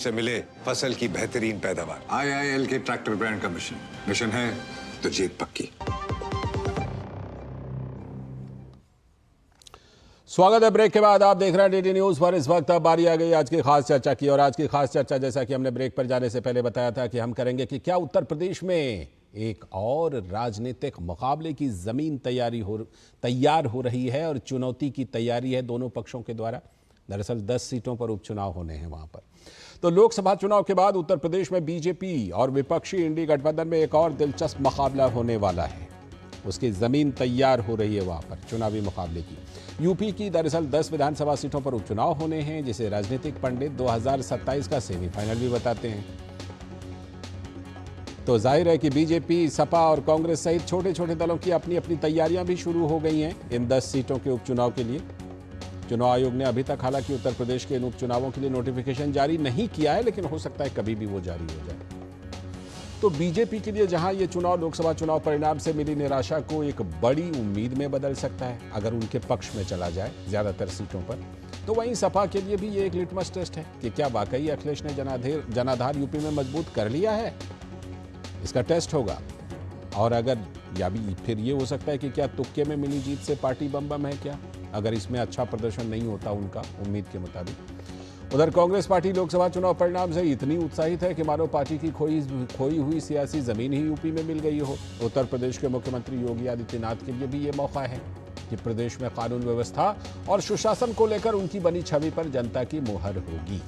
से मिले फसल की बेहतरीन पैदावार। IIL के ट्रैक्टर ब्रांड का मिशन है तो जीत पक्की। स्वागत है। ब्रेक के बाद आप देख रहे हैं डीडी न्यूज पर। इस वक्त अब बारी आ गई आज की खास चर्चा की। और आज की खास चर्चा, जैसा कि हमने ब्रेक पर जाने से पहले बताया था कि हम करेंगे कि क्या उत्तर प्रदेश में एक और राजनीतिक मुकाबले की जमीन तैयार हो रही है और चुनौती की तैयारी है दोनों पक्षों के द्वारा। दरअसल 10 सीटों पर उपचुनाव होने हैं वहां पर। तो लोकसभा चुनाव के बाद उत्तर प्रदेश में बीजेपी और विपक्षी इंडी गठबंधन में एक और दिलचस्प मुकाबला होने वाला है। उसकी जमीन तैयार हो रही है वहां पर चुनावी मुकाबले की। यूपी की दरअसल 10 विधानसभा सीटों पर उपचुनाव होने हैं, जिसे राजनीतिक पंडित 2027 का सेमीफाइनल भी बताते हैं। तो जाहिर है कि बीजेपी, सपा और कांग्रेस सहित छोटे छोटे दलों की अपनी अपनी तैयारियां भी शुरू हो गई हैं इन 10 सीटों के उपचुनाव के लिए। चुनाव आयोग ने अभी तक हालांकि उत्तर प्रदेश के इन उपचुनावों के लिए नोटिफिकेशन जारी नहीं किया है, लेकिन हो सकता है कभी भी वो जारी हो जाए। तो बीजेपी के लिए जहां ये चुनाव लोकसभा चुनाव परिणाम से मिली निराशा को एक बड़ी उम्मीद में बदल सकता है अगर उनके पक्ष में चला जाए ज्यादातर सीटों पर, तो वहीं सपा के लिए भी ये एक लिटमस टेस्ट है कि क्या वाकई अखिलेश ने जनाधार यूपी में मजबूत कर लिया है। इसका टेस्ट होगा। और अगर या भी फिर ये हो सकता है कि क्या तुक्के में मिली जीत से पार्टी बम बम है क्या, अगर इसमें अच्छा प्रदर्शन नहीं होता उनका उम्मीद के मुताबिक। उधर कांग्रेस पार्टी लोकसभा चुनाव परिणाम से इतनी उत्साहित है कि मानो पार्टी की खोई हुई सियासी जमीन ही यूपी में मिल गई हो। उत्तर प्रदेश के मुख्यमंत्री योगी आदित्यनाथ के लिए भी ये मौका है कि प्रदेश में कानून व्यवस्था और सुशासन को लेकर उनकी बनी छवि पर जनता की मुहर होगी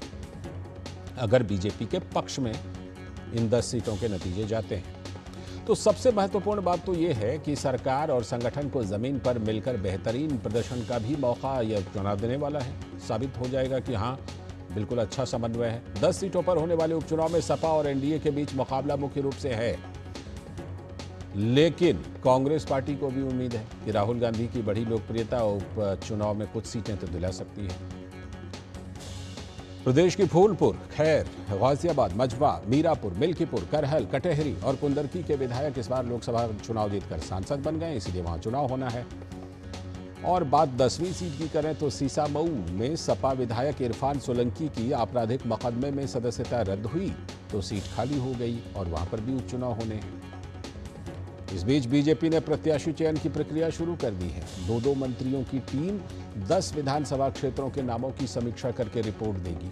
अगर बीजेपी के पक्ष में इन 10 सीटों के नतीजे जाते हैं। तो सबसे महत्वपूर्ण बात तो यह है कि सरकार और संगठन को जमीन पर मिलकर बेहतरीन प्रदर्शन का भी मौका यह चुनाव देने वाला है। साबित हो जाएगा कि हाँ, बिल्कुल अच्छा समन्वय है। 10 सीटों पर होने वाले उपचुनाव में सपा और एनडीए के बीच मुकाबला मुख्य रूप से है, लेकिन कांग्रेस पार्टी को भी उम्मीद है कि राहुल गांधी की बढ़ी लोकप्रियता उपचुनाव में कुछ सीटें तो दिला सकती है। प्रदेश की फूलपुर, खैर, गाजियाबाद, मझवा, मीरापुर, मिल्कीपुर, करहल, कटेहरी और कुंदरकी के विधायक इस बार लोकसभा चुनाव जीतकर सांसद बन गए, इसलिए वहां चुनाव होना है। और बात 10वीं सीट की करें तो सीसामऊ में सपा विधायक इरफान सोलंकी की आपराधिक मुकदमे में सदस्यता रद्द हुई तो सीट खाली हो गई और वहां पर भी उपचुनाव होने हैं। इस बीच बीजेपी ने प्रत्याशी चयन की प्रक्रिया शुरू कर दी है। 2 मंत्रियों की टीम 10 विधानसभा क्षेत्रों के नामों की समीक्षा करके रिपोर्ट देगी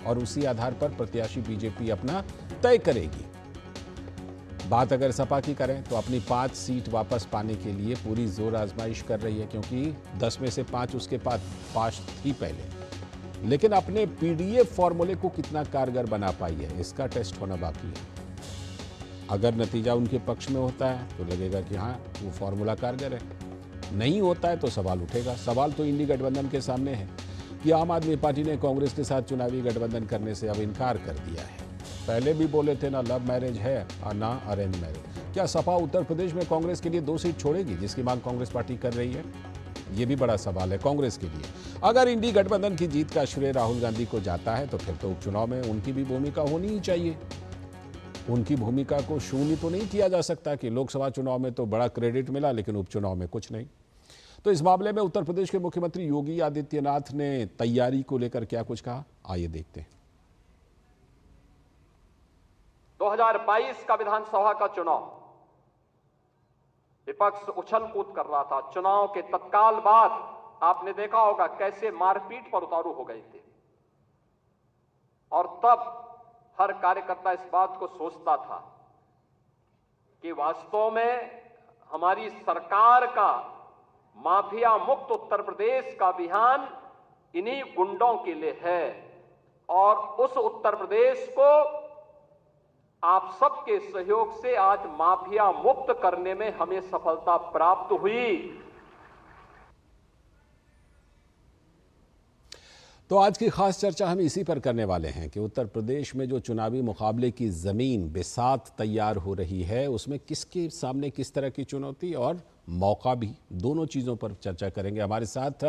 और उसी आधार पर प्रत्याशी बीजेपी अपना तय करेगी। बात अगर सपा की करें तो अपनी 5 सीट वापस पाने के लिए पूरी जोर आजमाइश कर रही है, क्योंकि 10 में से 5 उसके पास थी पहले, लेकिन अपने पीडीएफ फॉर्मूले को कितना कारगर बना पाई है, इसका टेस्ट होना बाकी है। अगर नतीजा उनके पक्ष में होता है तो लगेगा कि हाँ, वो फॉर्मूला कारगर है। नहीं होता है तो सवाल उठेगा। सवाल तो इंडी गठबंधन के सामने है कि आम आदमी पार्टी ने कांग्रेस के साथ चुनावी गठबंधन करने से अब इनकार कर दिया है। पहले भी बोले थे ना लव मैरिज है और ना अरेंज मैरिज। क्या सपा उत्तर प्रदेश में कांग्रेस के लिए 2 सीट छोड़ेगी, जिसकी मांग कांग्रेस पार्टी कर रही है? ये भी बड़ा सवाल है कांग्रेस के लिए। अगर इंडी गठबंधन की जीत का श्रेय राहुल गांधी को जाता है तो फिर तो उपचुनाव में उनकी भी भूमिका होनी ही चाहिए। उनकी भूमिका को शून्य तो नहीं किया जा सकता कि लोकसभा चुनाव में तो बड़ा क्रेडिट मिला लेकिन उपचुनाव में कुछ नहीं। तो इस मामले में उत्तर प्रदेश के मुख्यमंत्री योगी आदित्यनाथ ने तैयारी को लेकर क्या कुछ कहा, आइए देखते हैं। 2022 का विधानसभा का चुनाव विपक्ष उछल कूद कर रहा था। चुनाव के तत्काल बाद आपने देखा होगा कैसे मारपीट पर उतारू हो गए थे, और तब हर कार्यकर्ता इस बात को सोचता था कि वास्तव में हमारी सरकार का माफिया मुक्त उत्तर प्रदेश का अभियान इन्हीं गुंडों के लिए है, और उस उत्तर प्रदेश को आप सबके सहयोग से आज माफिया मुक्त करने में हमें सफलता प्राप्त हुई। तो आज की खास चर्चा हम इसी पर करने वाले हैं कि उत्तर प्रदेश में जो चुनावी मुकाबले की जमीन बिसात तैयार हो रही है, उसमें किसके सामने किस तरह की चुनौती और मौका भी, दोनों चीजों पर चर्चा करेंगे। हमारे साथ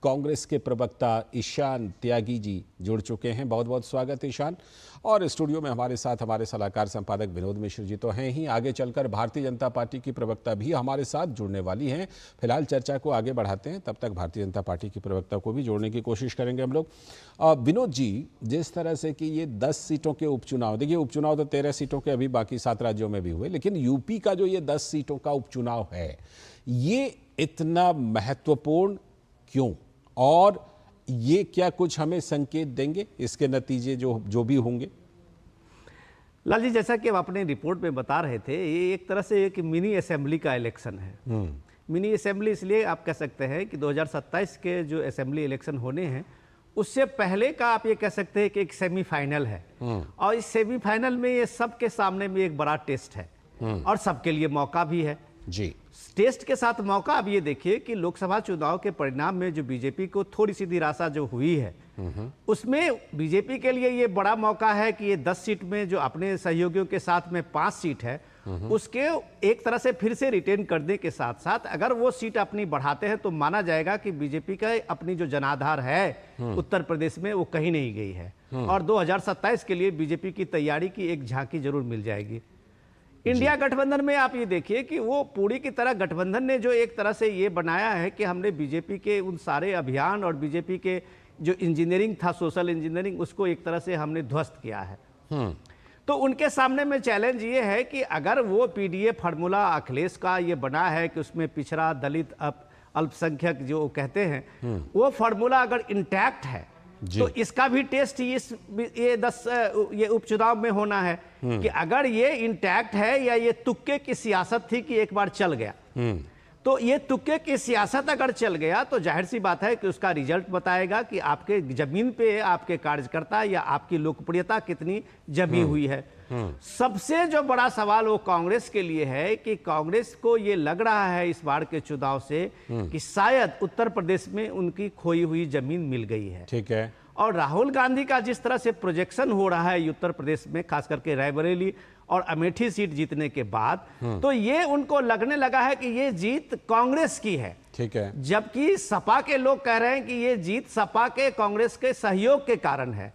कांग्रेस के प्रवक्ता ईशान त्यागी जी जुड़ चुके हैं। बहुत बहुत स्वागत ईशान। और स्टूडियो में हमारे साथ हमारे सलाहकार संपादक विनोद मिश्र जी तो हैं ही, आगे चलकर भारतीय जनता पार्टी की प्रवक्ता भी हमारे साथ जुड़ने वाली हैं। फिलहाल चर्चा को आगे बढ़ाते हैं, तब तक भारतीय जनता पार्टी की प्रवक्ता को भी जोड़ने की कोशिश करेंगे हम लोग। विनोद जी, जिस तरह से कि ये 10 सीटों के उपचुनाव, देखिए उपचुनाव तो 13 सीटों के अभी बाकी 7 राज्यों में भी हुए, लेकिन यूपी का जो ये 10 सीटों का उपचुनाव है, ये इतना महत्वपूर्ण क्यों? और ये क्या कुछ हमें संकेत देंगे इसके नतीजे जो भी होंगे? लाल जी, जैसा कि आप अपने रिपोर्ट में बता रहे थे, ये एक तरह से एक मिनी असेंबली का इलेक्शन है। मिनी असेंबली इसलिए आप कह सकते हैं कि 2027 के जो असेंबली इलेक्शन होने हैं उससे पहले का आप ये कह सकते हैं कि एक सेमीफाइनल है। और इस सेमीफाइनल में ये सबके सामने में एक बड़ा टेस्ट है और सबके लिए मौका भी है जी। टेस्ट के साथ मौका अब ये देखिए कि लोकसभा चुनाव के परिणाम में जो बीजेपी को थोड़ी सी निराशा जो हुई है, उसमें बीजेपी के लिए ये बड़ा मौका है कि ये 10 सीट में जो अपने सहयोगियों के साथ में 5 सीट है, उसके एक तरह से फिर से रिटेन करने के साथ साथ अगर वो सीट अपनी बढ़ाते हैं तो माना जाएगा कि बीजेपी का अपनी जो जनाधार है उत्तर प्रदेश में वो कहीं नहीं गई है और 2027 के लिए बीजेपी की तैयारी की एक झांकी जरूर मिल जाएगी। इंडिया गठबंधन में आप ये देखिए कि वो पूरी की तरह गठबंधन ने जो एक तरह से ये बनाया है कि हमने बीजेपी के उन सारे अभियान और बीजेपी के जो इंजीनियरिंग था, सोशल इंजीनियरिंग, उसको एक तरह से हमने ध्वस्त किया है। तो उनके सामने में चैलेंज ये है कि अगर वो पीडीए फार्मूला अखिलेश का ये बना है कि उसमें पिछड़ा, दलित, अल्पसंख्यक जो कहते हैं, वो फार्मूला अगर इंटैक्ट है तो इसका भी टेस्ट ये उपचुनाव में होना है कि अगर ये इंटैक्ट है या ये तुक्के की सियासत थी कि एक बार चल गया। तो ये तुक्के की सियासत अगर चल गया तो जाहिर सी बात है कि उसका रिजल्ट बताएगा कि आपके जमीन पे आपके कार्यकर्ता या आपकी लोकप्रियता कितनी जमी हुई है। सबसे जो बड़ा सवाल वो कांग्रेस के लिए है कि कांग्रेस को ये लग रहा है इस बार के चुनाव से कि शायद उत्तर प्रदेश में उनकी खोई हुई जमीन मिल गई है। ठीक है। और राहुल गांधी का जिस तरह से प्रोजेक्शन हो रहा है उत्तर प्रदेश में, खास करके रायबरेली और अमेठी सीट जीतने के बाद, तो ये उनको लगने लगा है कि ये जीत कांग्रेस की है। ठीक है। जबकि सपा के लोग कह रहे हैं कि ये जीत सपा के कांग्रेस के सहयोग के कारण है।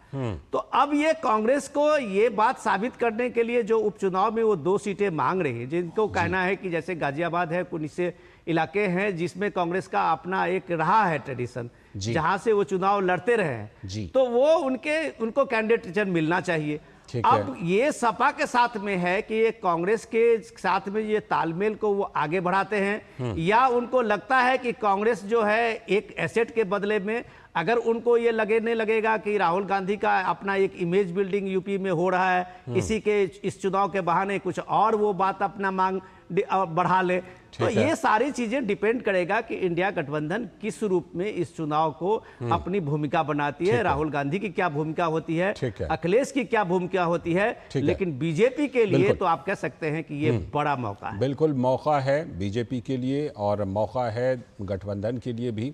तो अब ये कांग्रेस को ये बात साबित करने के लिए जो उपचुनाव में वो 2 सीटें मांग रही है, जिनको कहना है कि जैसे गाजियाबाद है, कुछ से इलाके हैं जिसमें कांग्रेस का अपना एक रहा है ट्रेडिशन, जहां से वो चुनाव लड़ते रहे हैं, तो वो उनको कैंडिडेट मिलना चाहिए। अब ये सपा के साथ में है कि ये कांग्रेस के साथ में ये तालमेल को वो आगे बढ़ाते हैं, या उनको लगता है कि कांग्रेस जो है एक एसेट के बदले में, अगर उनको ये लगने लगेगा कि राहुल गांधी का अपना एक इमेज बिल्डिंग यूपी में हो रहा है, इसी के इस चुनाव के बहाने कुछ और वो बात अपना मांग बढ़ा ले, तो ये सारी चीजें डिपेंड करेगा कि इंडिया गठबंधन किस रूप में इस चुनाव को अपनी भूमिका बनाती है, राहुल गांधी की क्या भूमिका होती है, अखिलेश की क्या भूमिका होती है। लेकिन बीजेपी के लिए तो आप कह सकते हैं कि ये बड़ा मौका है। बिल्कुल मौका है बीजेपी के लिए और मौका है गठबंधन के लिए भी,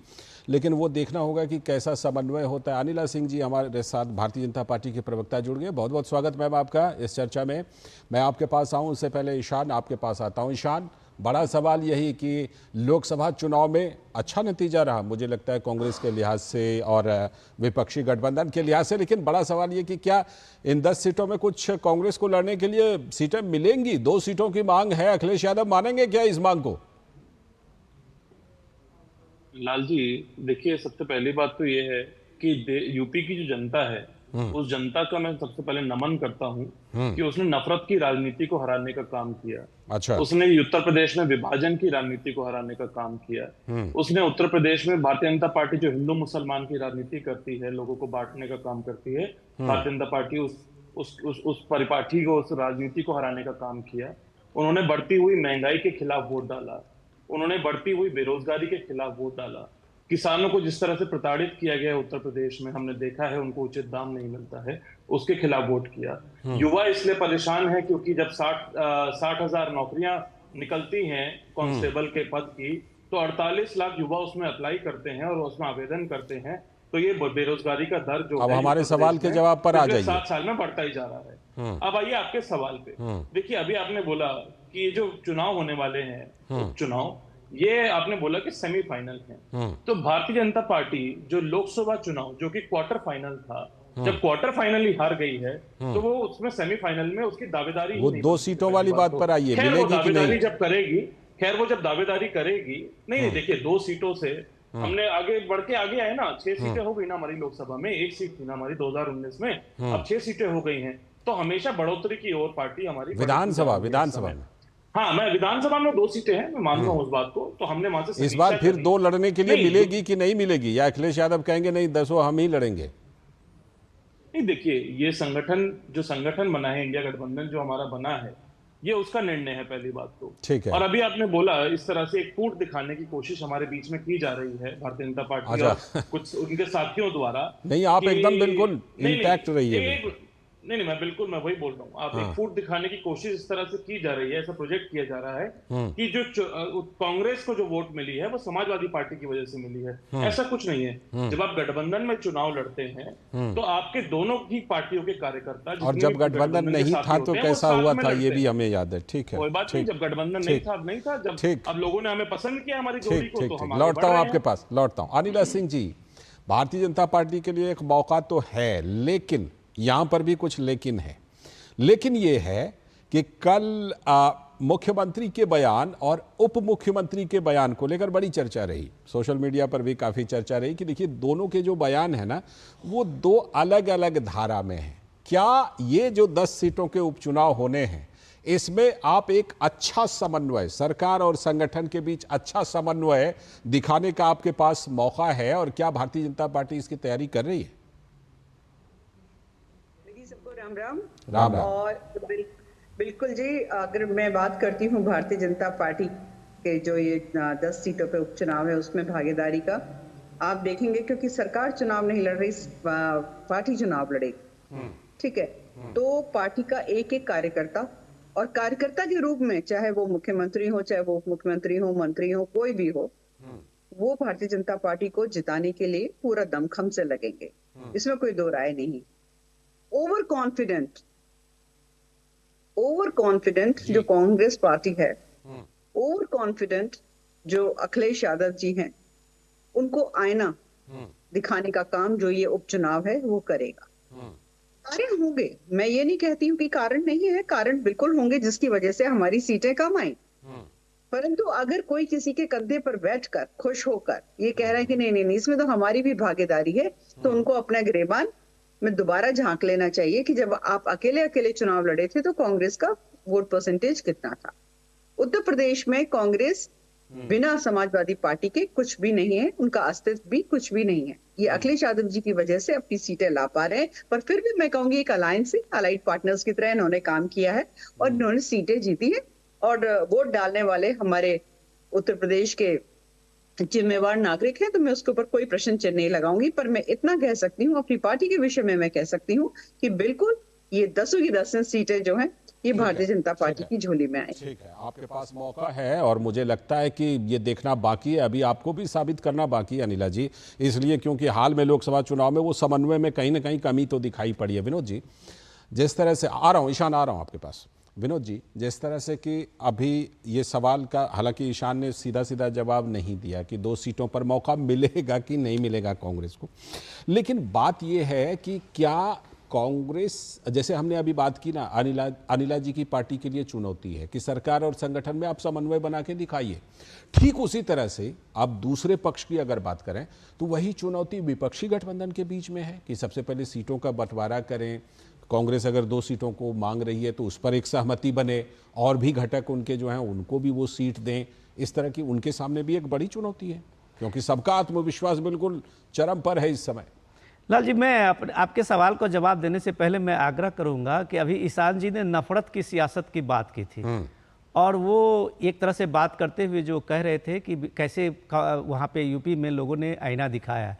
लेकिन वो देखना होगा कि कैसा समन्वय होता है। अनिला सिंह जी हमारे साथ भारतीय जनता पार्टी के प्रवक्ता जुड़ गए। बहुत बहुत स्वागत मैम आपका इस चर्चा में। मैं आपके पास आऊं उससे पहले ईशान आपके पास आता हूं। ईशान, बड़ा सवाल यही कि लोकसभा चुनाव में अच्छा नतीजा रहा, मुझे लगता है कांग्रेस के लिहाज से और विपक्षी गठबंधन के लिहाज से, लेकिन बड़ा सवाल ये कि क्या इन 10 सीटों में कुछ कांग्रेस को लड़ने के लिए सीटें मिलेंगी? 2 सीटों की मांग है, अखिलेश यादव मानेंगे क्या इस मांग को? लाल जी, देखिए, सबसे पहली बात तो ये है कि यूपी की जो जनता है उस जनता का मैं सबसे पहले नमन करता हूं कि उसने नफरत की राजनीति को हराने का काम किया। अच्छा। उसने उत्तर प्रदेश में विभाजन की राजनीति को हराने का काम किया। उसने उत्तर प्रदेश में भारतीय जनता पार्टी जो हिंदू मुसलमान की राजनीति करती है, लोगों को बांटने का काम करती है, भारतीय जनता पार्टी उस परिपाटी को, उस राजनीति को हराने का काम किया। उन्होंने बढ़ती हुई महंगाई के खिलाफ वोट डाला, उन्होंने बढ़ती हुई बेरोजगारी के खिलाफ वोट डाला, किसानों को जिस तरह से प्रताड़ित किया गया उत्तर प्रदेश में हमने देखा है, उनको उचित दाम नहीं मिलता है, उसके खिलाफ वोट किया। युवा इसलिए परेशान है क्योंकि जब 60,000 नौकरियां निकलती हैं कांस्टेबल के पद की, तो 48 लाख युवा उसमें अप्लाई करते हैं और उसमें आवेदन करते हैं, तो ये बेरोजगारी का दर जो अब हमारे सवाल के जवाब पर आ जाइए। 7 साल में बढ़ता ही जा रहा है। अब आइए आपके सवाल पे। देखिए, अभी आपने बोला कि ये जो चुनाव होने वाले हैं, चुनाव, ये आपने बोला कि सेमीफाइनल है, तो भारतीय जनता पार्टी जो लोकसभा चुनाव जो कि क्वार्टर फाइनल था, जब क्वार्टर फाइनल ही हार गई है तो वो उसमें सेमीफाइनल में उसकी दावेदारी वो नहीं 2 सीटों वाली बात पर आइए, खैर वो मिलेगी कि दावेदारी नहीं? जब करेगी, खैर वो जब दावेदारी करेगी, नहीं देखिए 2 सीटों से हमने आगे बढ़ के आगे आए ना, 6 सीटें हो गई ना हमारी लोकसभा में, 1 सीट थी ना हमारी 2019 में, अब 6 सीटें हो गई हैं, तो हमेशा बढ़ोतरी की ओर पार्टी हमारी विधानसभा में। हाँ, मैं विधानसभा में 2 सीटें हैं, मैं मानता हूँ उस बात को, तो हमने वहां से इस बार फिर 2 लड़ने के लिए मिलेगी कि नहीं मिलेगी, या अखिलेश यादव कहेंगे नहीं 10 हम ही लड़ेंगे? नहीं देखिए, ये संगठन बना है, इंडिया गठबंधन जो हमारा बना है, ये उसका निर्णय है, पहली बात तो। ठीक है। और अभी आपने बोला इस तरह से एक फूट दिखाने की कोशिश हमारे बीच में की जा रही है भारतीय जनता पार्टी और कुछ उनके साथियों द्वारा। नहीं, आप एकदम बिल्कुल इंटैक्ट रहिए। नहीं, मैं वही बोल रहा हूँ। आप एक फूट दिखाने की कोशिश इस तरह से की जा रही है, ऐसा प्रोजेक्ट किया जा रहा है कि जो कांग्रेस को जो वोट मिली है वो समाजवादी पार्टी की वजह से मिली है। ऐसा कुछ नहीं है। जब आप गठबंधन में चुनाव लड़ते हैं तो आपके दोनों ही पार्टियों के कार्यकर्ता, और जब गठबंधन नहीं था तो कैसा हुआ था ये भी हमें याद है। ठीक है, कोई बात नहीं, जब गठबंधन नहीं था, जब अब लोगों ने हमें पसंद किया हमारी जोड़ी को, तो हम लौटता हूँ आपके पास, लौटता हूँ। अनिला सिंह जी, भारतीय जनता पार्टी के लिए एक मौका तो है, लेकिन यहां पर भी कुछ लेकिन है। लेकिन ये है कि कल मुख्यमंत्री के बयान और उप मुख्यमंत्री के बयान को लेकर बड़ी चर्चा रही, सोशल मीडिया पर भी काफ़ी चर्चा रही कि देखिए दोनों के जो बयान है ना, वो 2 अलग अलग धारा में हैं। क्या ये जो 10 सीटों के उपचुनाव होने हैं, इसमें आप एक अच्छा समन्वय, सरकार और संगठन के बीच अच्छा समन्वय दिखाने का आपके पास मौका है, और क्या भारतीय जनता पार्टी इसकी तैयारी कर रही है? राम राम। और बिल्कुल जी, अगर मैं बात करती हूँ भारतीय जनता पार्टी के जो ये 10 सीटों पे उपचुनाव है उसमें भागीदारी का, आप देखेंगे क्योंकि सरकार चुनाव नहीं लड़ रही, पार्टी चुनाव लड़ेगी। ठीक है, तो पार्टी का एक एक कार्यकर्ता, और कार्यकर्ता के रूप में चाहे वो मुख्यमंत्री हो, चाहे वो उप मुख्यमंत्री हो, मंत्री हो, कोई भी हो, वो भारतीय जनता पार्टी को जिताने के लिए पूरा दमखम से लगेंगे, इसमें कोई दो राय नहीं। ओवर कॉन्फिडेंट जो कांग्रेस पार्टी है, ओवर कॉन्फिडेंट जो अखिलेश यादव जी हैं, उनको आईना दिखाने का काम जो ये उपचुनाव है वो करेगा। कारण होंगे, मैं ये नहीं कहती हूँ कि कारण नहीं है, कारण बिल्कुल होंगे जिसकी वजह से हमारी सीटें कम आई। परंतु अगर कोई किसी के कंधे पर बैठकर खुश होकर ये कह रहा है कि नहीं इसमें तो हमारी भी भागीदारी है, तो उनको अपना गिरेबान में दोबारा झांक लेना चाहिए कि जब आप अकेले चुनाव लड़े थे तो कांग्रेस का वोट परसेंटेज कितना था। उत्तर प्रदेश में कांग्रेस बिना समाजवादी पार्टी के कुछ भी नहीं है, उनका अस्तित्व भी कुछ भी नहीं है। ये अखिलेश यादव जी की वजह से अपनी सीटें ला पा रहे हैं, पर फिर भी मैं कहूंगी एक अलायंस से, अलाइड पार्टनर्स की तरह इन्होंने काम किया है और इन्होंने सीटें जीती है। और वोट डालने वाले हमारे उत्तर प्रदेश के जिम्मेवार नागरिक हैं, तो मैं उसके ऊपर कोई प्रश्न चिन्ह नहीं लगाऊंगी। पर मैं इतना कह सकती हूँ अपनी पार्टी के विषय में, मैं कह सकती हूँ कि बिल्कुल ये 10 की 10 सीटें जो हैं ये भारतीय जनता पार्टी की झोली में आई। ठीक है, आपके पास मौका है और मुझे लगता है कि ये देखना बाकी है, अभी आपको भी साबित करना बाकी है अनिला जी, इसलिए क्योंकि हाल में लोकसभा चुनाव में वो समन्वय में कहीं ना कहीं कमी तो दिखाई पड़ी है। विनोद जी, जिस तरह से आ रहा हूँ, ईशान आ रहा हूँ आपके पास। विनोद जी, जिस तरह से कि अभी ये सवाल का, हालांकि ईशान ने सीधा जवाब नहीं दिया कि 2 सीटों पर मौका मिलेगा कि नहीं मिलेगा कांग्रेस को, लेकिन बात ये है कि क्या कांग्रेस, जैसे हमने अभी बात की ना, अनिला जी की पार्टी के लिए चुनौती है कि सरकार और संगठन में आप समन्वय बना के दिखाइए। ठीक उसी तरह से आप दूसरे पक्ष की अगर बात करें तो वही चुनौती विपक्षी गठबंधन के बीच में है कि सबसे पहले सीटों का बंटवारा करें। कांग्रेस अगर 2 सीटों को मांग रही है तो उस पर एक सहमति बने, और भी घटक उनके जो हैं उनको भी वो सीट दें। इस तरह की उनके सामने भी एक बड़ी चुनौती है, क्योंकि सबका आत्मविश्वास बिल्कुल चरम पर है इस समय। लाल जी, मैं आपके सवाल को जवाब देने से पहले मैं आग्रह करूंगा कि अभी ईशान जी ने नफरत की सियासत की बात की थी, और वो एक तरह से बात करते हुए जो कह रहे थे कि कैसे वहाँ पे यूपी में लोगों ने आईना दिखाया।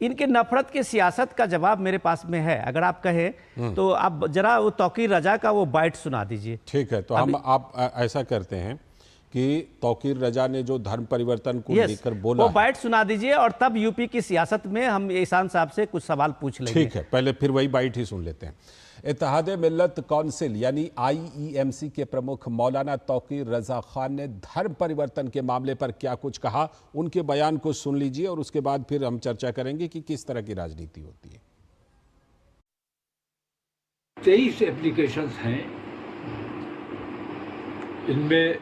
इनके नफरत की सियासत का जवाब मेरे पास में है, अगर आप कहें तो आप जरा वो तौकीर रजा का वो बाइट सुना दीजिए। ठीक है, तो हम आप ऐसा करते हैं कि तौकीर रजा ने जो धर्म परिवर्तन को यस, लेकर बोला वो बाइट सुना दीजिए और तब यूपी की सियासत में हम ईशान साहब से कुछ सवाल पूछ लेंगे। ठीक है, पहले फिर वही बाइट ही सुन लेते हैं। इत्तेहाद मिल्लत काउंसिल यानी IEMC के प्रमुख मौलाना तौकीर रजा खान ने धर्म परिवर्तन के मामले पर क्या कुछ कहा, उनके बयान को सुन लीजिए और उसके बाद फिर हम चर्चा करेंगे कि किस तरह की राजनीति होती है। 23 एप्लीकेशंस हैं, इनमें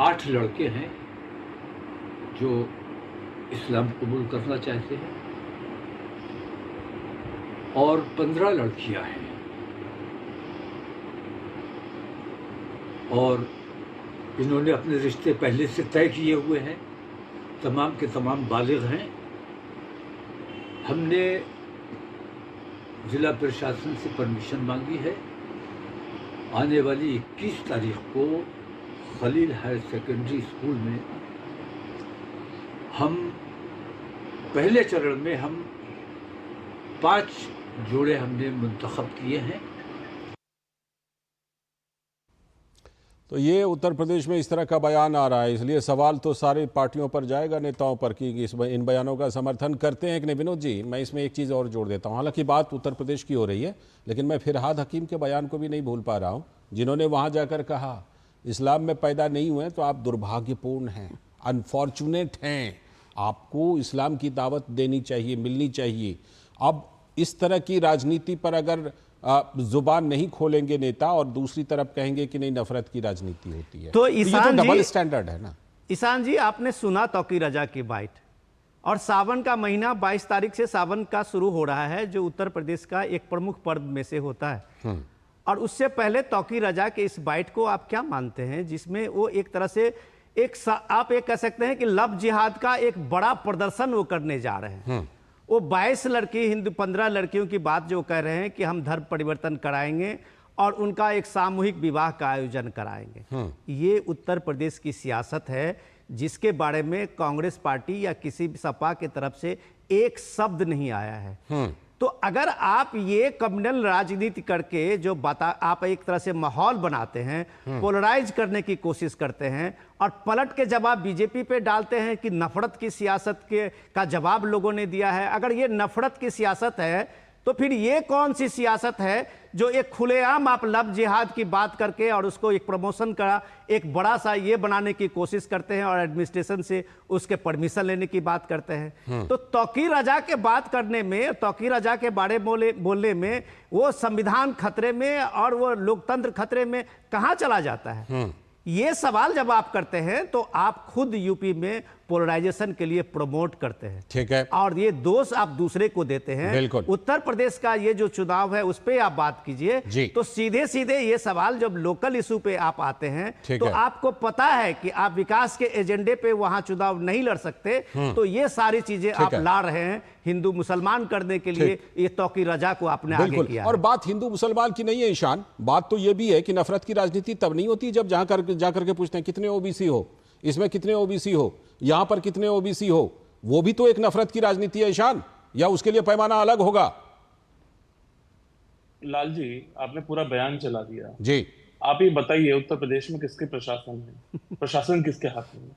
8 लड़के हैं जो इस्लाम कबूल करना चाहते हैं और 15 लड़कियां हैं और इन्होंने अपने रिश्ते पहले से तय किए हुए हैं, तमाम के तमाम बालिग हैं। हमने जिला प्रशासन से परमिशन मांगी है। आने वाली 21 तारीख को खलील हायर सेकेंडरी स्कूल में हम पहले चरण में 5 जोड़े हमने मुंतखब किए हैं। तो ये उत्तर प्रदेश में इस तरह का बयान आ रहा है, इसलिए सवाल तो सारी पार्टियों पर जाएगा, नेताओं पर, कि इन बयानों का समर्थन करते हैं कि नहीं। विनोद जी, मैं इसमें एक चीज़ और जोड़ देता हूँ। हालांकि बात उत्तर प्रदेश की हो रही है, लेकिन मैं फिरहाद हकीम के बयान को भी नहीं भूल पा रहा हूँ, जिन्होंने वहाँ जाकर कहा इस्लाम में पैदा नहीं हुए तो आप दुर्भाग्यपूर्ण हैं, अनफॉर्चुनेट हैं, आपको इस्लाम की दावत देनी चाहिए, मिलनी चाहिए। अब इस तरह की राजनीति पर अगर जुबान नहीं खोलेंगे नेता और दूसरी तरफ कहेंगे कि नहीं नफरत की राजनीति होती है, तो ये तो डबल स्टैंडर्ड है ना। ईशान जी, आपने सुना तौकीर रजा की बाइट, और सावन का महीना 22 तारीख से सावन का शुरू हो रहा है, जो उत्तर प्रदेश का एक प्रमुख पर्व में से होता है। और उससे पहले तौकीर रजा के इस बाइट को आप क्या मानते हैं, जिसमें वो एक तरह से आप एक कह सकते हैं कि लव जिहाद का एक बड़ा प्रदर्शन वो करने जा रहे हैं। वो 22 लड़की, 15 लड़कियों की बात जो कह रहे हैं कि हम धर्म परिवर्तन कराएंगे और उनका एक सामूहिक विवाह का आयोजन कराएंगे। ये उत्तर प्रदेश की सियासत है, जिसके बारे में कांग्रेस पार्टी या किसी भी सपा की तरफ से एक शब्द नहीं आया है। तो अगर आप ये कम्युनल राजनीति करके जो आप एक तरह से माहौल बनाते हैं, पोलराइज करने की कोशिश करते हैं और पलट के जवाब बीजेपी पे डालते हैं कि नफरत की सियासत का जवाब लोगों ने दिया है। अगर ये नफरत की सियासत है तो फिर ये कौन सी सियासत है जो एक खुलेआम आप लव जिहाद की बात करके और उसको एक प्रमोशन का एक बड़ा सा ये बनाने की कोशिश करते हैं और एडमिनिस्ट्रेशन से उसके परमिशन लेने की बात करते हैं। तो तौकीर रजा के बात करने में, तौकीर रजा के बारे बोलने में वो संविधान खतरे में और वो लोकतंत्र खतरे में कहाँ चला जाता है? ये सवाल जब आप करते हैं तो आप खुद यूपी में पोलराइजेशन के लिए प्रमोट करते हैं। ठीक है, और ये दोष आप दूसरे को देते हैं। बिल्कुल। उत्तर प्रदेश का ये जो चुनाव है उस पे आप बात कीजिए, तो सीधे सीधे ये सवाल जब लोकल इशू पे आप आते हैं तो आपको पता है कि आप विकास के एजेंडे पे वहां चुनाव नहीं लड़ सकते। तो ये सारी चीजें आप ला रहे हैं हिंदू मुसलमान करने के लिए, ये तौकीर रजा को आपने आगे किया। और बात हिंदू मुसलमान की नहीं है ईशान, बात तो ये भी है कि नफरत की राजनीति तब नहीं होती जब जाकर के पूछते हैं कितने ओबीसी हो, इसमें कितने ओबीसी हो, यहां पर कितने ओबीसी हो। वो भी तो एक नफरत की राजनीति है ईशान, या उसके लिए पैमाना अलग होगा? लाल जी, आपने पूरा बयान चला दिया जी। आप ये बताइए, उत्तर प्रदेश में किसके प्रशासन है? प्रशासन किसके हाथ में?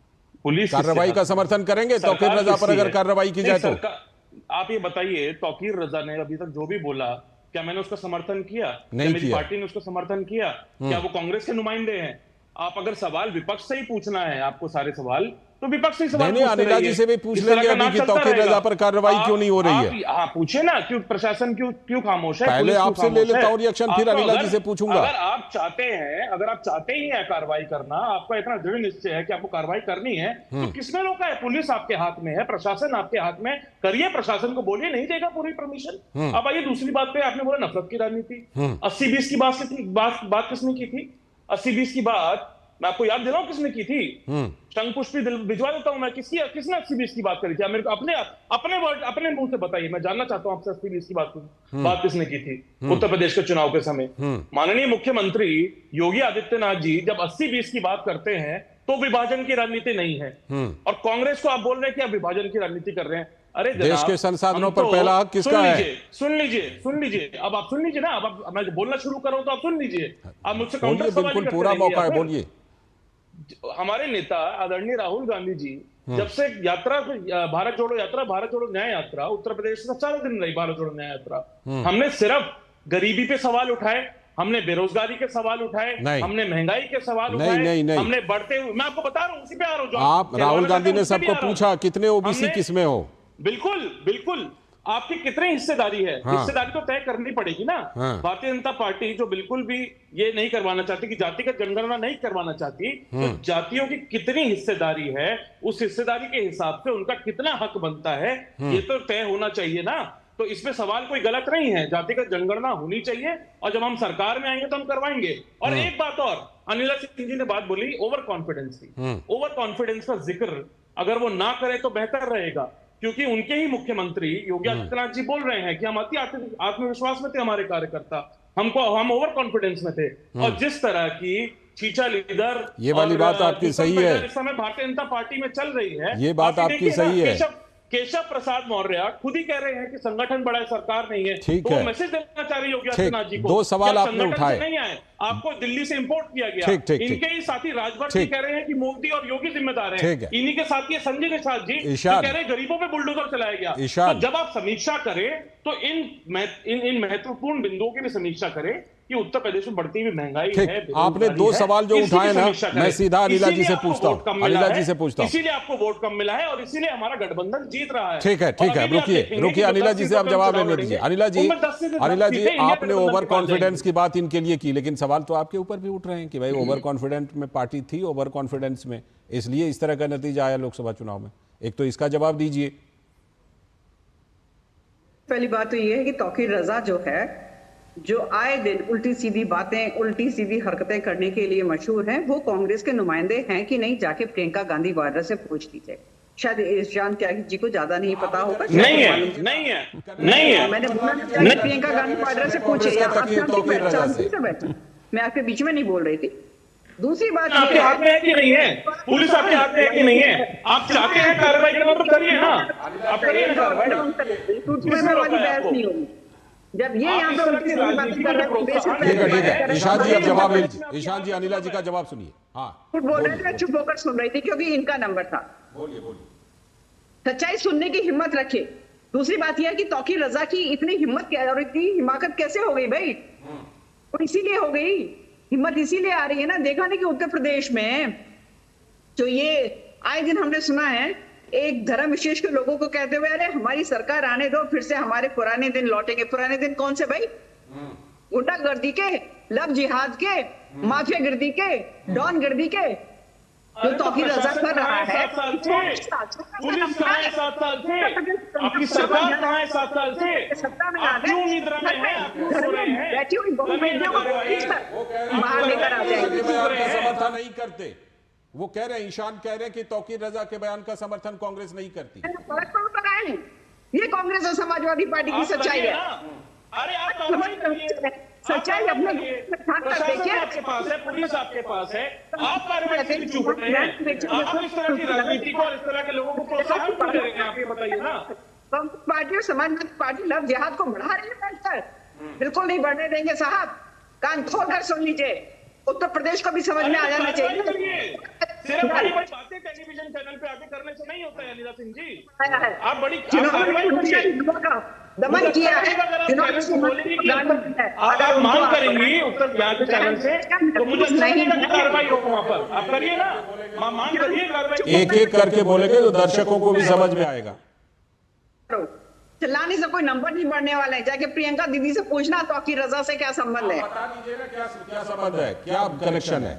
पुलिस कार्रवाई का समर्थन करेंगे तौकीर रजा पर अगर कार्रवाई की जाए तो? आप ये बताइए, तौकीर रजा ने अभी तक जो भी बोला, क्या मैंने उसका समर्थन किया? नहीं मेरी किया। पार्टी ने उसका समर्थन किया? क्या वो कांग्रेस के नुमाइंदे हैं? आप अगर सवाल विपक्ष से ही पूछना है आपको सारे सवाल, तो विपक्ष से सवाल अनिला जी से भी पूछ लेंगे अभी कि तौकीर रजा पर कार्रवाई क्यों नहीं हो रही है। हाँ, पूछे ना, क्यों प्रशासन क्यों खामोश है? पहले आपसे ले लेता हूं रिएक्शन, फिर अनिला जी से पूछूंगा। अगर आप चाहते ही हैं कार्रवाई करना, आपका इतना दृढ़ निश्चय है कि आपको कार्रवाई करनी है, तो किसने रोका है? पुलिस आपके हाथ में है, प्रशासन आपके हाथ में, करिए, प्रशासन को बोलिए, नहीं देगा पूरी परमिशन। अब आइए दूसरी बात पे, आपने बोला नफरत की राजनीति। 80-20 की बात किसने की थी? 80-20 की बात मैं आपको याद दिलाऊं किसने की थी? शंख पुष्पी भिजवा देता हूं मैं। किसने 80-20 की बात करी थी? मेरे को अपने मुंह से बताइए, मैं जानना चाहता हूं आपसे 80-20 की बात किसने की थी उत्तर प्रदेश के चुनाव के समय? माननीय मुख्यमंत्री योगी आदित्यनाथ जी जब 80-20 की बात करते हैं तो विभाजन की राजनीति नहीं है, और कांग्रेस को आप बोल रहे हैं कि आप विभाजन की राजनीति कर रहे हैं। अरे देश के संसाधनों पर पहला हक किसका है? सुन लीजिए, अब आप सुन लीजिए ना। अब मैं बोलना शुरू करूं तो आप सुन लीजिए, आप मुझसे काउंटर सवाल बिल्कुल पूरा मौका है, बोलिए। हमारे नेता आदरणीय राहुल गांधी जी जब से यात्रा भारत जोड़ो यात्रा, भारत जोड़ो न्याय यात्रा उत्तर प्रदेश में 4 दिन रही भारत जोड़ो न्याय यात्रा, हमने सिर्फ गरीबी पे सवाल उठाए, हमने बेरोजगारी के सवाल उठाए, हमने महंगाई के सवाल उठाए, हमने बढ़ते हुए, मैं आपको बता रहा हूं, उसी पे आ रहा हूं। आप राहुल गांधी ने सबको पूछा कितने ओबीसी किसमें हो? बिल्कुल बिल्कुल, आपकी कितनी हिस्सेदारी है? हिस्सेदारी तो तय करनी पड़ेगी ना। भारतीय जनता पार्टी जो बिल्कुल भी ये नहीं करवाना चाहती कि जातिगत जनगणना नहीं करवाना चाहती, तो जातियों की कितनी हिस्सेदारी है, उस हिस्सेदारी के हिसाब से उनका कितना हक बनता है, ये तो तय होना चाहिए ना। तो इसमें सवाल कोई गलत नहीं है, जातिगत जनगणना होनी चाहिए, और जब हम सरकार में आएंगे तो हम करवाएंगे। और एक बात और, अनिला सिंह जी ने बात बोली ओवर कॉन्फिडेंस की। ओवर कॉन्फिडेंस का जिक्र अगर वो ना करे तो बेहतर रहेगा, क्योंकि उनके ही मुख्यमंत्री योगी आदित्यनाथ जी बोल रहे हैं कि हम अति आत्मविश्वास में थे, हमारे कार्यकर्ता हम ओवर कॉन्फिडेंस में थे। और जिस तरह की चीचा लीडर, ये वाली बात आपकी सही है, इस समय भारतीय जनता पार्टी में चल रही है, ये बात आपकी सही है। केशव प्रसाद मौर्य खुद ही कह रहे हैं कि संगठन बड़ा है, सरकार नहीं है। ठीक तो है, मैसेज देना चाह रही योगी आदित्यनाथ जी को। 2 सवाल आपने उठाए, नहीं आए, आपको दिल्ली से इंपोर्ट किया गया। इनके ही साथी राजभर जी कह रहे हैं कि मोदी और योगी जिम्मेदार हैं। इन्हीं के साथ ये संजय निषाद जी कह रहे हैं गरीबों पे बुलडोजर चलाया गया। तो जब आप समीक्षा करें तो इन महत्वपूर्ण बिंदुओं की भी समीक्षा करें कि उत्तर प्रदेश में बढ़ती हुई महंगाई है। आपने 2 सवाल जो उठाए ना, मैं सीधा अनिला जी से पूछता हूं, अनिला जी से पूछता हूं। इसीलिए आपको वोट कम मिला है और इसीलिए हमारा गठबंधन जीत रहा है। ठीक है, रुकिए अनिला जी से आप जवाब लेने दीजिए। अनिला जी आपने ओवर कॉन्फिडेंस की बात इनके लिए की, लेकिन सवाल तो आपके ऊपर भी उठ रहे हैं कि भाई ओवर कॉन्फिडेंट में पार्टी थी, ओवर कॉन्फिडेंस में, इसलिए इस तरह का नतीजा आया लोकसभा चुनाव में। एक तो इसका जवाब दीजिए। पहली बात तो ये है कि तौकीर रजा जो है, जो आए दिन उल्टी सीधी बातें, उल्टी सीधी हरकतें करने के लिए मशहूर हैं, वो कांग्रेस के नुमाइंदे हैं कि नहीं, जाके प्रियंका गांधी वाड्रा से पूछ लीजिए। शायद ईशान त्यागी जी को ज्यादा नहीं पता होगा। नहीं है। मैंने बोला प्रियंका गांधी वाड्रा से पूछे, मैं आपके बीच में नहीं बोल रही थी। दूसरी बात आपके हाथ में है कि नहीं है, पुलिस आपके हाथ में है कि नहीं है, आप चाहते हैं कार्रवाई करना तो करिए ना, आप करिए ना कार्रवाई। वाली बहस नहीं होगी जब ये यहाँ पे ठीक है, ईशान जी अब जवाब ले लीजिए। ईशान जी अनिला जी का जवाब सुनिए। हाँ, बोल रहे थे, चुप होकर सुन रही थी क्योंकि इनका नंबर था। बोलिए। सच्चाई सुनने की हिम्मत रखिए। दूसरी बात यह है कि तौकीर रजा की इतनी हिम्मत और इतनी हिमाकत कैसे हो गई भाई? और इसीलिए हो गई हिम्मत, इसीलिए आ रही है ना। देखा नहीं कि उत्तर प्रदेश में जो ये आए दिन हमने सुना है, एक धर्म विशेष के लोगों को कहते हुए, अरे हमारी सरकार आने दो, फिर से हमारे पुराने दिन लौटेंगे। पुराने दिन कौन से भाई? गुंडागर्दी के, लव जिहाद के, माफिया गर्दी के, डॉन गर्दी के, जो तौकीर रजा कर रहा है। पुलिस कहाँ है 7 साल से? आपकी सरकार कहाँ है 7 साल से? सत्ता में आ गए, बैठी हुई बहुमंजिलों को बाहर लेकर आ जाएंगे। समर्थन नहीं करते, वो कह रहे हैं, ईशान कह रहे हैं कि तौकीर रजा के बयान का समर्थन कांग्रेस नहीं करती। ये कांग्रेस और समाजवादी पार्टी की सच्चाई है। अरे आप सच्चाई अपने आपके पास है, पुलिस आपके पास है, आप कार्रवाई से चुप रहे हैं। आप इस तरह की राजनीति को और इस तरह के लोगों को प्रोत्साहन क्यों दे रहे हैं, आप ये बताइए ना। कांग्रेस पार्टी और समाजवादी पार्टी लव जिहाद को बढ़ा रही है बैठकर। बिल्कुल नहीं बढ़ने देंगे साहब, कान खोल कर सुन लीजिए। उत्तर प्रदेश को भी समझ में आ जाना चाहिए। सिर्फ बड़ी बड़ी बातें टेलीविजन चैनल पे आके करने से नहीं होता है अनिला सिंह जी। आप बड़ी दमन किया है, आप मांग करेंगी उत्तर बिहार के चैनल से, तो मुझे कार्रवाई हो वहां पर, आप करिए ना, मांग करिए कार्रवाई। एक एक करके बोलेंगे तो दर्शकों को भी समझ में आएगा। चिल्लाने से कोई नंबर नहीं बढ़ने वाला है। जाके प्रियंका दीदी से पूछना तौकीर रजा से क्या संबंध है। बता दीजिए ना, क्या संबंध है, क्या कनेक्शन है?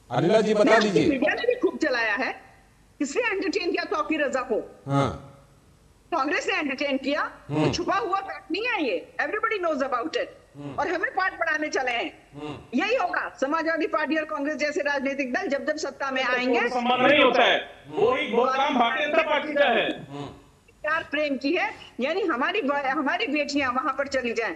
अनिला जी बता दीजिए। मीडिया ने भी खूब चलाया है, किसने एंटरटेन किया तौकीर रजा को? कांग्रेस ने एंटरटेन किया। तो छुपा हुआ फैक्ट नहीं है ये, एवरीबडी नोज अबाउट इट। और हमें पाठ पढ़ाने चले हैं। यही होगा, समाजवादी पार्टी और कांग्रेस जैसे राजनीतिक दल जब जब सत्ता में आएंगे, संबंध नहीं होता है, वो काम भारतीय जनता पार्टी का है। प्यार प्रेम की है, यानी हमारी बेटियां वहां पर चली जाएं,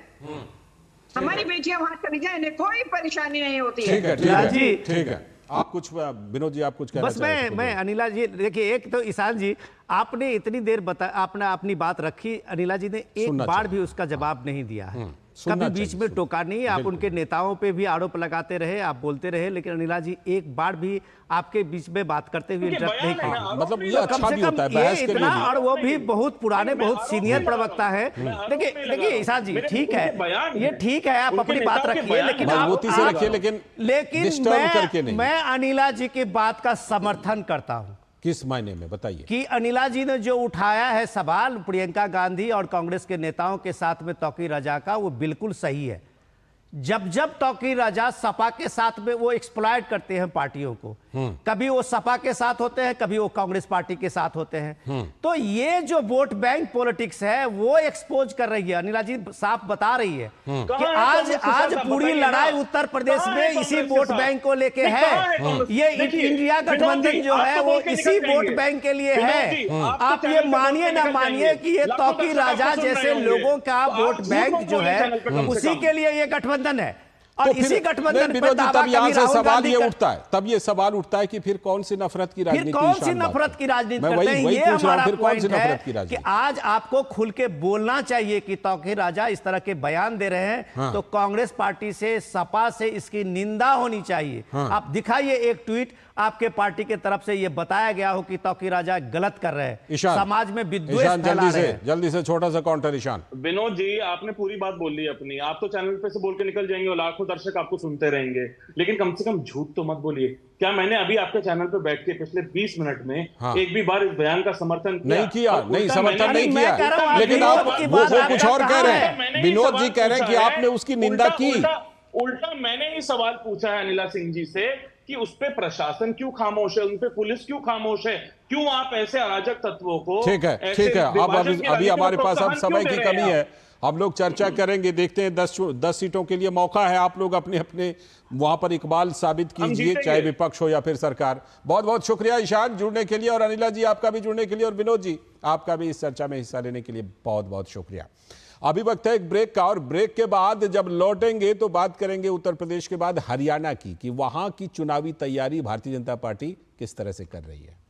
हमारी बेटियां वहां चली जाएं, इन्हें कोई परेशानी नहीं होती है। ठीक है। आप कुछ, विनोद जी आप कुछ कहना बस मैं अनिला जी, देखिए, एक तो ईशान जी आपने इतनी देर आपने अपनी बात रखी, अनिला जी ने एक बार भी उसका जवाब नहीं दिया है। सुनना कभी बीच चाहिए, में सुनना। टोका नहीं। आप बिल्कुल। उनके नेताओं पे भी आरोप लगाते रहे, आप बोलते रहे, लेकिन अनिला जी एक बार भी आपके बीच में बात करते हुए इंटरप्ट नहीं बयान है ना, किया। मतलब ये आरोप अच्छा कम से भी कम होता है ये बहस के लिए इतना, भी। और वो भी बहुत पुराने, मैं बहुत आरोप सीनियर नहीं लगा प्रवक्ता रहा है। हूं। मैं आरोप नहीं लगा देखिए रहा हूं। ईशान जी, मेरे ठीक है, उनके बयान ये हैं। ठीक है, आप उनके अपनी बात नेता के रखिए, बयान लेकिन हैं। मजबूती से रखिए, लेकिन डिस्टर्ब करके नहीं। मैं अनिला जी की बात का समर्थन करता हूं किस मायने में बताइए? कि अनिला जी ने जो उठाया है सवाल प्रियंका गांधी और कांग्रेस के नेताओं के साथ में तौकीर रजा का, वो बिल्कुल सही है। जब तौकीर रजा सपा के साथ में वो एक्सप्लॉइट करते हैं पार्टियों को, कभी वो सपा के साथ होते हैं, कभी वो कांग्रेस पार्टी के साथ होते हैं, तो ये जो वोट बैंक पॉलिटिक्स है वो एक्सपोज कर रही है। अनिला जी साफ बता रही है कि कहाँ है आज कांग्रेस के आज साथ? पूरी बताइए ना। लड़ाई उत्तर प्रदेश कहाँ है में इसी कांग्रेस के वोट साथ? बैंक को लेके नहीं, कहाँ है। कांग्रेस? ये देखिए, इंडिया विनोद गठबंधन जी, जो आप है तो वो बोल के इसी निकल वोट जाएंगे। बैंक के लिए विनोद है। जी, आप तो आप ये चैनल पे मानिए बोल के ना निकल मानिए जाएंगे। कि ये लाखों तौकीर दर्शक राजा आपको सुन रहे जैसे होंगे। लोगों का तो आप वोट झूठ बैंक मत जो बोलिए है चैनल पे कम से उसी कम। के लिए ये गठबंधन है। और तो फिर- इसी गठबंधन पे विनोद जी, दावा तब यहाँ कभी से राहुल सवाल गांधी ये कर- उठता है, तब ये सवाल उठता है कि फिर कौन सी नफरत की राजनीति? फिर कौन सी ईशान बात नफरत है। की राजनीति मैं करते हैं, वही ये पूछ रहा हूं, हमारा फिर कौन सी पॉइंट नफरत की है कि राजनीति? आज आपको खुल के बोलना चाहिए कि तौकीर राजा इस तरह के बयान दे रहे हैं, हाँ। तो कांग्रेस पार्टी से, सपा से इसकी निंदा होनी चाहिए। हाँ। आप दिखाइए एक ट्वीट, आपके पार्टी के तरफ से ये बताया गया हो कि तौकीर राजा गलत कर रहे हैं, ईशान, समाज में विद्वेष ईशान फैला रहे हैं। जल्दी से छोटा सा काउंटर ईशान। विनोद जी, आपने पूरी बात बोल ली अपनी। आप तो चैनल पे से बोल के निकल जाएंगे और लाखों दर्शक आपको सुनते रहेंगे, लेकिन कम से कम झूठ तो मत बोलिए। क्या मैंने अभी आपके चैनल पे बैठ के पिछले 20 मिनट में हाँ। एक भी बार इस बयान का समर्थन किया? नहीं किया, और नहीं उल्टा समर्थन मैंने- नहीं मैं किया, कह रहा हूं, लेकिन आप आप विनोद की वो बात कुछ आपका और कह कहाँ रहे है? हैं। मैंने ही विनोद सवाल जी कह रहे हैं कि पूछा है, आपने उसकी निंदा की। उल्टा मैंने ही सवाल पूछा है अनिला सिंह जी से कि उस पे प्रशासन क्यों खामोश है, उन पे पुलिस क्यों खामोश है, क्यों आप ऐसे अराजक तत्वों को ठीक है, ऐसे ठीक है। अब विभाजन की अभी राजनीति हमारे को पास अब प्रोत्साहन समय क्यों की दे रहे कमी हैं है, आप? हम लोग चर्चा करेंगे, देखते हैं 10 सीटों के लिए मौका है। आप लोग अपने अपने वहां पर इकबाल साबित कीजिए, जीतेंगे। चाहे विपक्ष हो या फिर सरकार। बहुत बहुत शुक्रिया ईशान जुड़ने के लिए, और अनिला जी आपका भी जुड़ने के लिए, और विनोद जी आपका भी इस चर्चा में हिस्सा लेने के लिए बहुत बहुत शुक्रिया। अभी वक्त है एक ब्रेक का, और ब्रेक के बाद जब लौटेंगे तो बात करेंगे उत्तर प्रदेश के बाद हरियाणा की, कि वहां की चुनावी तैयारी भारतीय जनता पार्टी किस तरह से कर रही है।